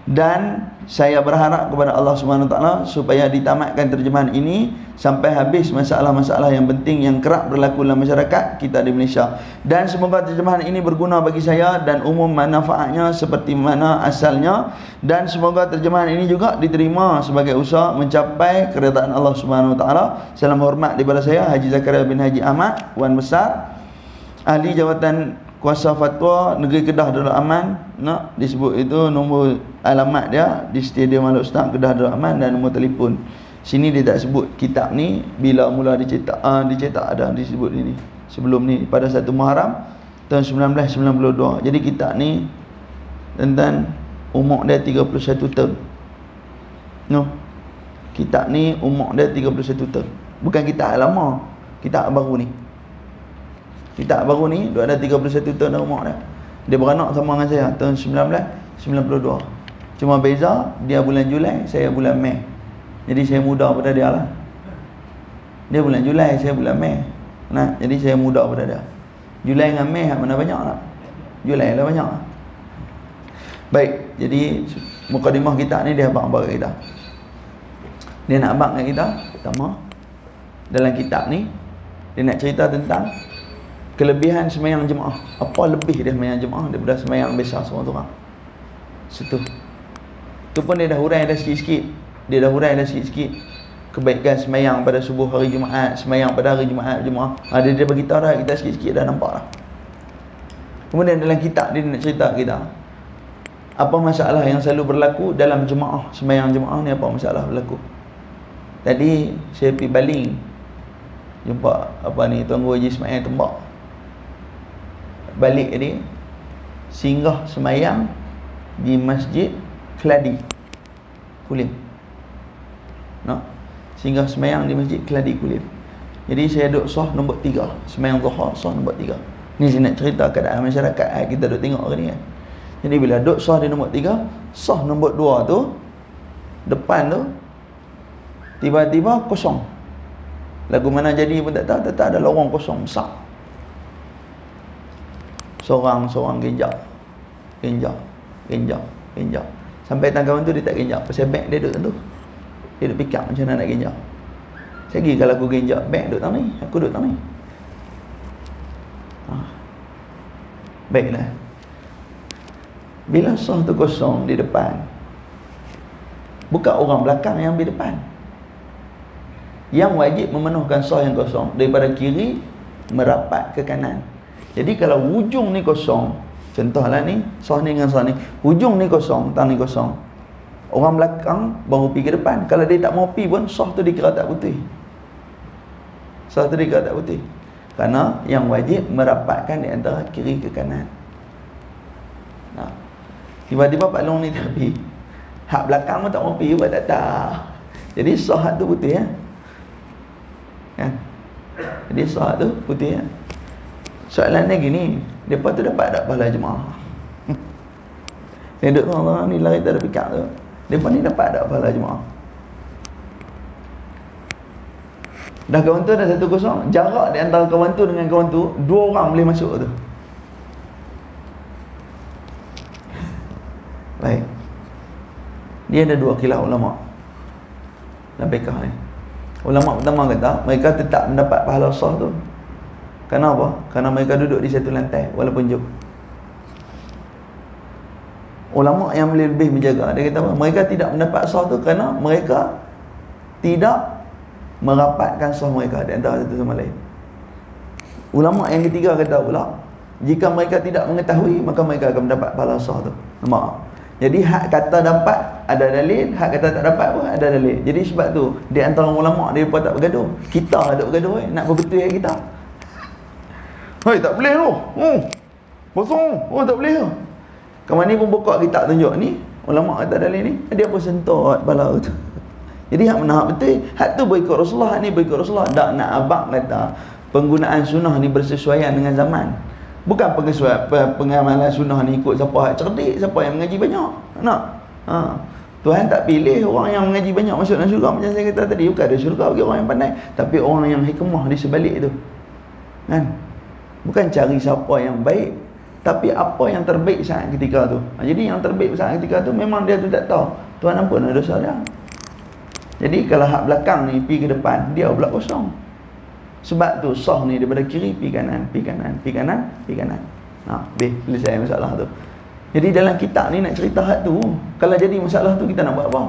Dan saya berharap kepada Allah Subhanahu wa taala supaya ditamatkan terjemahan ini sampai habis masalah-masalah yang penting yang kerap berlaku dalam masyarakat kita di Malaysia. Dan semoga terjemahan ini berguna bagi saya dan umum manfaatnya seperti mana asalnya, dan semoga terjemahan ini juga diterima sebagai usaha mencapai keredaan Allah Subhanahu wa taala. Salam hormat daripada saya, Haji Zakaria bin Haji Ahmad, Wan Besar, ahli jawatan Kuasa Fatwa Negeri Kedah Darul Aman. Disebut itu nombor alamat dia di Stadium Al-Ustaz Kedah Darul Aman dan nombor telefon. Sini dia tak sebut kitab ni bila mula dicetak. Dicetak ada disebut ini. Sebelum ni pada 1 Muharram tahun 1992. Jadi kitab ni tentang umur dia 31 tahun. Kitab ni umur dia 31 tahun. Bukan kitab lama, kitab baru ni. Kitab baru ni dia ada 31 tahun dah umur dia. Dia beranak sama dengan saya tahun 1992. Cuma beza dia bulan Julai, saya bulan Mei. Jadi saya muda pada dia lah. Dia bulan Julai, saya bulan Mei. Jadi saya muda pada dia. Julai dengan Mei mana banyak lah. Julai lah banyak. Baik, jadi mukadimah kitab ni dia abang-abang kita. Dia nak abang dengan kita. Pertama, dalam kitab ni dia nak cerita tentang kelebihan sembahyang jemaah. Apa lebih dia sembahyang jemaah daripada sembahyang biasa seorang-seorang. Situ. Tu pun dia dah hurai dah sikit-sikit. Dia dah hurai dah sikit-sikit kebaikan sembahyang pada subuh hari Jumaat, sembahyang pada hari Jumaat jemaah. Dia bagi tahu dah, kita sikit-sikit dah nampak dah. Kemudian dalam kitab dia nak cerita kita apa masalah yang selalu berlaku dalam jemaah, sembahyang jemaah ni apa masalah berlaku. Tadi saya pergi baling jumpa Tuan Guru Haji Ismail Tembak. Balik dia singgah semayang di Masjid Keladi Kulim. Singgah semayang di Masjid Keladi Kulim. Jadi saya duduk sah nombor 3, semayang zuhur sah nombor 3. Ni saya nak cerita keadaan masyarakat kita duduk tengok hari ni kan. Jadi bila duduk sah di nombor 3, sah nombor 2 tu depan tu tiba-tiba kosong. Lagu mana jadi pun tak tahu, tak ada lorong kosong besar. Seorang-seorang genjak. Sampai tanggapan tu dia tak genjak. Pasal beg dia duduk tu. Dia duduk pick up macam mana nak genjak. Saya pergi kalau aku genjak, beg duduk tang ni, aku duduk tang ni. Baiklah. Bila sah tu kosong di depan, bukan orang belakang yang di depan. Yang wajib memenuhkan sah yang kosong daripada kiri merapat ke kanan. Jadi kalau hujung ni kosong, contohlah ni, sah ni dengan sah ni, hujung ni kosong, tang ni kosong, orang belakang baru pergi ke depan. Kalau dia tak mau pergi pun, sah tu dikira tak putih. Sah tu dia tak putih. Kerana yang wajib merapatkan di antara kiri ke kanan. Nah, tiba-tiba Pak Long ni tak pergi. Hak belakang pun tak mau pergi, buat tak tahu. Jadi sah tu putih ya. Kan? Jadi sah tu putih ya. Soalannya gini, depa tu dapat tak pahala jemaah? Saya duduk orang ni lari tak ada pikir tu. Depa ni dapat tak pahala jemaah? Dah kawan tu dah 1-0. Jarak di antara kawan tu dengan kawan tu 2 orang boleh masuk tu. Baik. Dia ada 2 khilaf ulama dalam fiqh ni. Ulama pertama kata mereka tetap mendapat pahala sah tu. Kenapa? Kerana mereka duduk di satu lantai walaupun jauh. Ulama yang lebih menjaga, dia kata apa? Mereka tidak mendapat sah tu kerana mereka tidak merapatkan sah mereka di antara satu sama lain. Ulama yang ketiga kata pula, jika mereka tidak mengetahui, maka mereka akan mendapat pahala sah tu. Nampak? Jadi hak kata dapat ada dalil, hak kata tak dapat pun ada dalil. Jadi sebab tu di antara ulama dia pun tak bergaduh. Kita ada bergaduh nak berbetul kita. Hei, tak boleh tu. Kosong. Tak boleh tu. Kawan ni pun buka kitab tunjuk ni, ulama kata dalil ni, dia pun sentuh bala tu. Jadi hak mana hak betul, hak tu berikut Rasulullah, hak ni berikut Rasulullah. Tak nak abang kata penggunaan sunnah ni bersesuaian dengan zaman. Bukan pengamalan sunnah ni ikut siapa hak cerdik, siapa yang mengaji banyak. Nak? Tuhan tak pilih orang yang mengaji banyak masuk dalam syurga macam saya kata tadi. Bukan ada syurga bagi orang yang pandai, tapi orang yang hikmah di sebalik tu. Kan? Bukan cari siapa yang baik, tapi apa yang terbaik saat ketika tu. Jadi yang terbaik saat ketika tu memang dia tu tak tahu. Tuhan ampun dosa dia. Jadi kalau hak belakang ni pergi ke depan, dia pula kosong. Sebab tu sah ni daripada kiri pergi kanan, pergi kanan, pergi kanan, pergi kanan. Habis selesai masalah tu. Jadi dalam kitab ni nak cerita hak tu, kalau jadi masalah tu kita nak buat apa?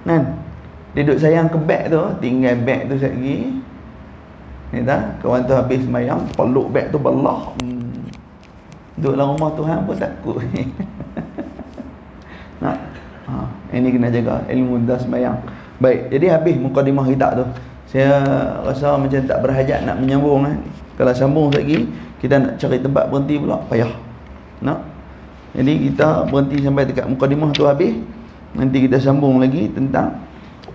Kan? Dia duduk sayang ke beg tu, tinggal beg tu sekejap lagi. Ni tak? Kawan tu habis sembahyang, peluk beg tu belah. Duduk dalam rumah Tuhan pun takut. Nak? Ini kena jaga ilmu dah sembahyang. Baik, jadi habis mukadimah kitab tu. Saya rasa macam tak berhajat nak menyambung kan. Kalau sambung lagi, kita nak cari tempat berhenti pula, payah. Nak? Jadi kita berhenti sampai dekat mukadimah tu habis. Nanti kita sambung lagi tentang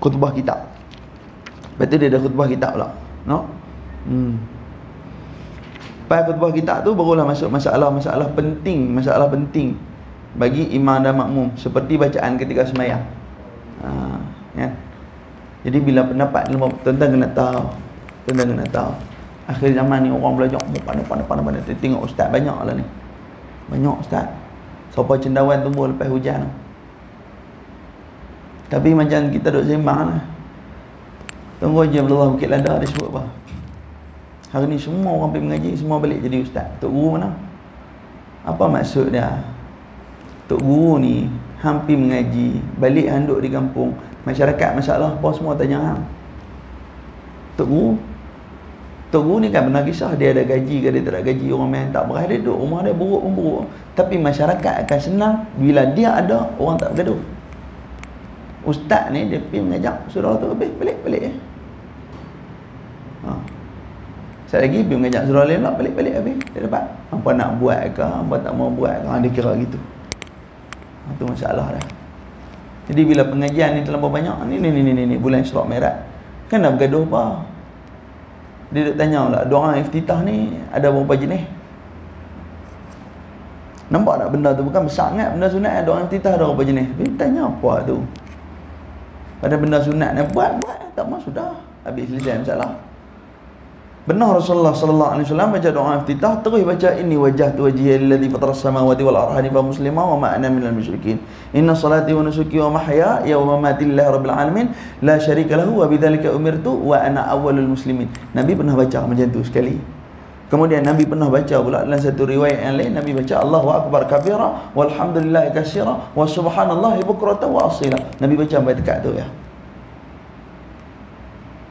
khutbah kitab. Lepas tu dia ada khutbah kitab pula. Nak? Pada khutbah kitab tu barulah masuk masalah-masalah penting bagi imam dan makmum, seperti bacaan ketika sembahyang. Kan? Jadi bila pendapat tuan-tuan kena tahu. Akhir zaman ni orang belajar pandai. Tengok ustaz banyaklah ni. Banyak ustaz. Siapa cendawan tumbuh lepas hujan. Tapi macam kita duduk sembang lah. Tunggu je Allah Bukit Lada dia sebut apa. Hari ni semua orang pergi mengaji, semua balik jadi ustaz. Tok Guru mana? Apa maksud dia? Tok Guru ni hampir mengaji, balik handuk di kampung, masyarakat masalah apa semua tanya hang. Tok Guru ni kan pernah kisah dia ada gaji ke dia tak ada gaji, orang main tak berah, dia duduk rumah dia buruk pun buruk. Tapi masyarakat akan senang bila dia ada, orang tak bergaduh. Ustaz ni dia pergi mengajak saudara tu habis balik. Sekali lagi pergi mengajak saudara lain pula balik habis dia dapat. Apa nak buat ke, apa tak mau buat ke, dia kira gitu. Itu masalah dah. Jadi bila pengajian ni terlalu banyak, ni bulan Isra' Mi'raj, kan dah bergaduh apa? Dia duk tanya pula, doa iftitah ni ada berapa jenis? Nampak tak benda tu bukan besar sangat, benda sunat doa iftitah ada berapa jenis? Dia tanya apa tu? Pada benda sunat ni buat tak mau sudah habis selesai masalah. Benar Rasulullah sallallahu alaihi wasallam baca doa iftitah, terus baca inni wajjahtu wajhiya lillazi fatara as-samawati wal ardi hanifa muslima wa ma ana minal musyrikin. Inna salati wa nusuki wa mahyaya wa mamati lillahi rabbil alamin la syarika lahu wa bidzalika umirtu wa ana awwalul muslimin. Nabi pernah baca macam tu sekali. Kemudian Nabi pernah baca pula dalam satu riwayat yang lain, Nabi baca Allahu akbar kabira walhamdulillahi katsira wa subhanallahi bukratan wa asila. Nabi baca sampai dekat tu ya.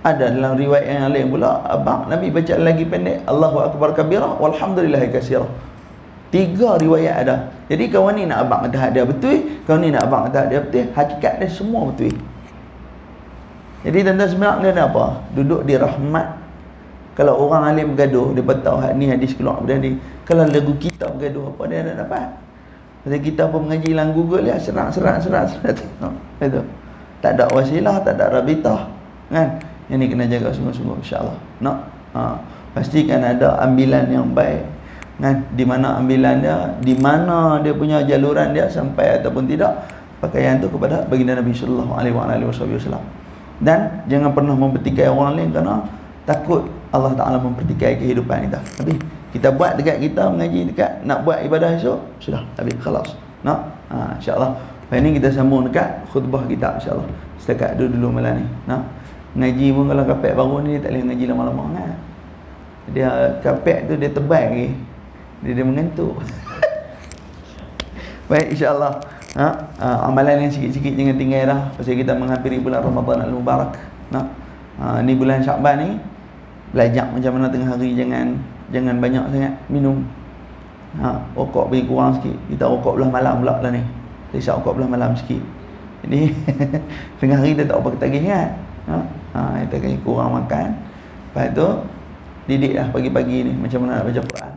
Ada dalam riwayat yang lain pula, abang Nabi baca lagi pendek, Allahu akbar kabira walhamdulillahi katsira. 3 riwayat ada. Jadi kawan ni nak abang kata dia betul, kawan ni nak abang kata dia betul, hakikat dia semua betul. Jadi tuan-tuan sebenarnya dia apa? Duduk di rahmat Kalau orang alim bergaduh, dia tahu hadis keluar dari hadis. Kalau lagu kita bergaduh, apa dia nak dapat? Jadi kita pun mengaji dalam Google ya, serat. Itu. Tak ada wasilah, tak ada rabitah, kan? Yang ni kena jaga sungguh-sungguh, insya-Allah. Pastikan ada ambilan yang baik, kan? Di mana ambilan dia, di mana dia punya jaluran dia sampai ataupun tidak pakaian tu kepada baginda Nabi sallallahu alaihi wasallam. Dan jangan pernah mempertikai orang lain kerana takut Allah Ta'ala mempertikai kehidupan kita. Tapi kita buat dekat kita, mengaji dekat, nak buat ibadah esok, sudah, habis, khalas. InsyaAllah. Hari ni kita sambung dekat khutbah kita, insyaAllah. Setakat dulu malam ni. Ngaji pun kalau kapek baru ni, tak boleh ngaji lama-lama, kan? Dia kapek tu dia tebal lagi. Dia mengantuk. Baik, insyaAllah. Amalan yang sikit-sikit jangan tinggal dah, pasal kita menghampiri bulan Ramadan Al-Mubarak. Ni bulan Syakban ni, belajar macam mana tengah hari, jangan banyak sangat minum. Rokok bagi kurang sikit. Kita rokok belah malam pula lah ni. Risau rokok belah malam sikit. Jadi tengah hari dia tak apa ketagih kan. Kita kena kurang makan. Lepas tu didiklah pagi-pagi ni macam mana nak baca Quran.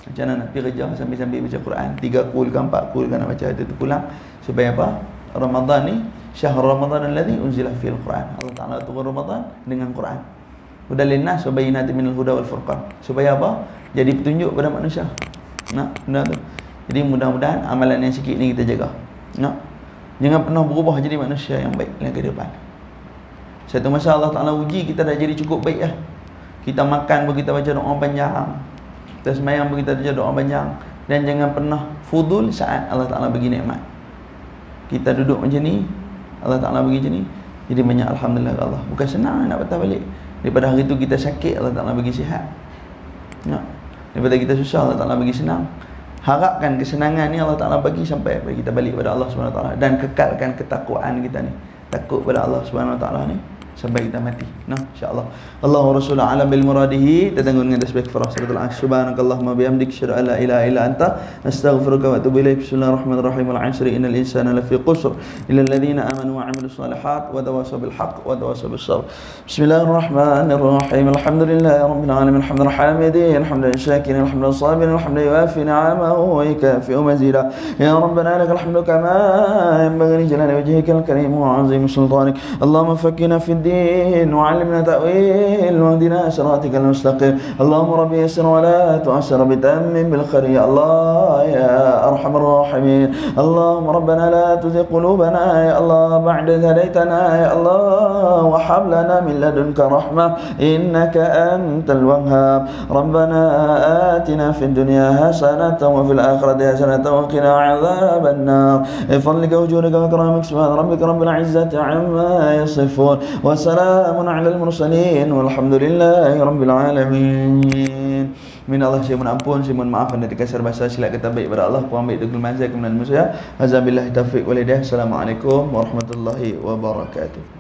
Macam mana nak pergi kerja sambil-sambil baca Quran. 3 kul ke 4 kul kan nak baca itu pulang. Supaya apa? Ramadan ni, syahr Ramadan alladhi unzila fil Quran. Allah Ta'ala turun Ramadan dengan Quran. Hudal linnas wa bayyinatin minal huda wal furqan. Supaya apa? Jadi petunjuk pada manusia. Benda tu. Jadi mudah-mudahan amalan yang sikit ni kita jaga. Jangan pernah berubah jadi manusia yang baik dalam kehidupan. Satu masa Allah Ta'ala uji kita dah jadi cukup baik lah. Kita makan pun kita baca doa panjang. Kita semayang pun kita baca doa panjang. Dan jangan pernah fudul saat Allah Ta'ala bagi nikmat. Kita duduk macam ni, Allah Ta'ala bagi macam ni, jadi banyak alhamdulillah Allah. Bukan senang nak patah balik. Daripada hari tu kita sakit, Allah Ta'ala bagi sihat. Daripada kita susah, Allah Ta'ala bagi senang. Harapkan kesenangan ni Allah Ta'ala bagi sampai kita balik pada Allah SWT. Dan kekalkan ketakwaan kita ni, takut pada Allah SWT ni sampai kita mati. InsyaAllah. Allahu Rasulullah alam bil muradihi. Kita tanggung dengan tasbih kafarah suratul Asy. Subhanakallahumma bihamdik, asyhadu an la ilaha illa anta, astaghfiruka wa atubu ilaik. Bismillahirrahmanirrahim. Wal 'asri innal insana lafi khusr illa alladhina amanu wa 'amilus shalihat wa tawasaw bil haqq wa tawasaw bis sabr. Bismillahirrahmanirrahim. Alhamdulillahi rabbil alamin. Hamdan hamidin, hamdan shakirin, hamdan sabirin, hamdan yuwafi ni'amahu wa yukafi'u mazida. Ya rabbana lakal hamdu kama yanbaghi li jalali wajhikal karim wa 'azimi sultanik. Allahumma faqqihna fid الدين وعلمنا تأويل واهدنا صراطك المستقيم. اللهم ربي يسر ولا تعسر بتمم بالخير يا الله يا أرحم الراحمين. اللهم ربنا لا تزغ قلوبنا يا الله بعد إذ هديتنا يا الله وهب لنا من لدنك رحمة إنك أنت الوهاب. ربنا آتنا في الدنيا حسنة وفي الآخرة حسنة وقنا عذاب النار. بفضلك وجودك وكرمك سبحان ربك رب العزة عما يصفون وسلام على المرسلين والحمد لله رب العالمين. Min Allah saya mohon ampun, saya mohon maaf dan terkasar bahasa silap kata baik pada Allah, kurang baik itu kelemahan saya kemudian manusia. Azabillahi taufiq wal hidayah. Assalamualaikum warahmatullahi wabarakatuh.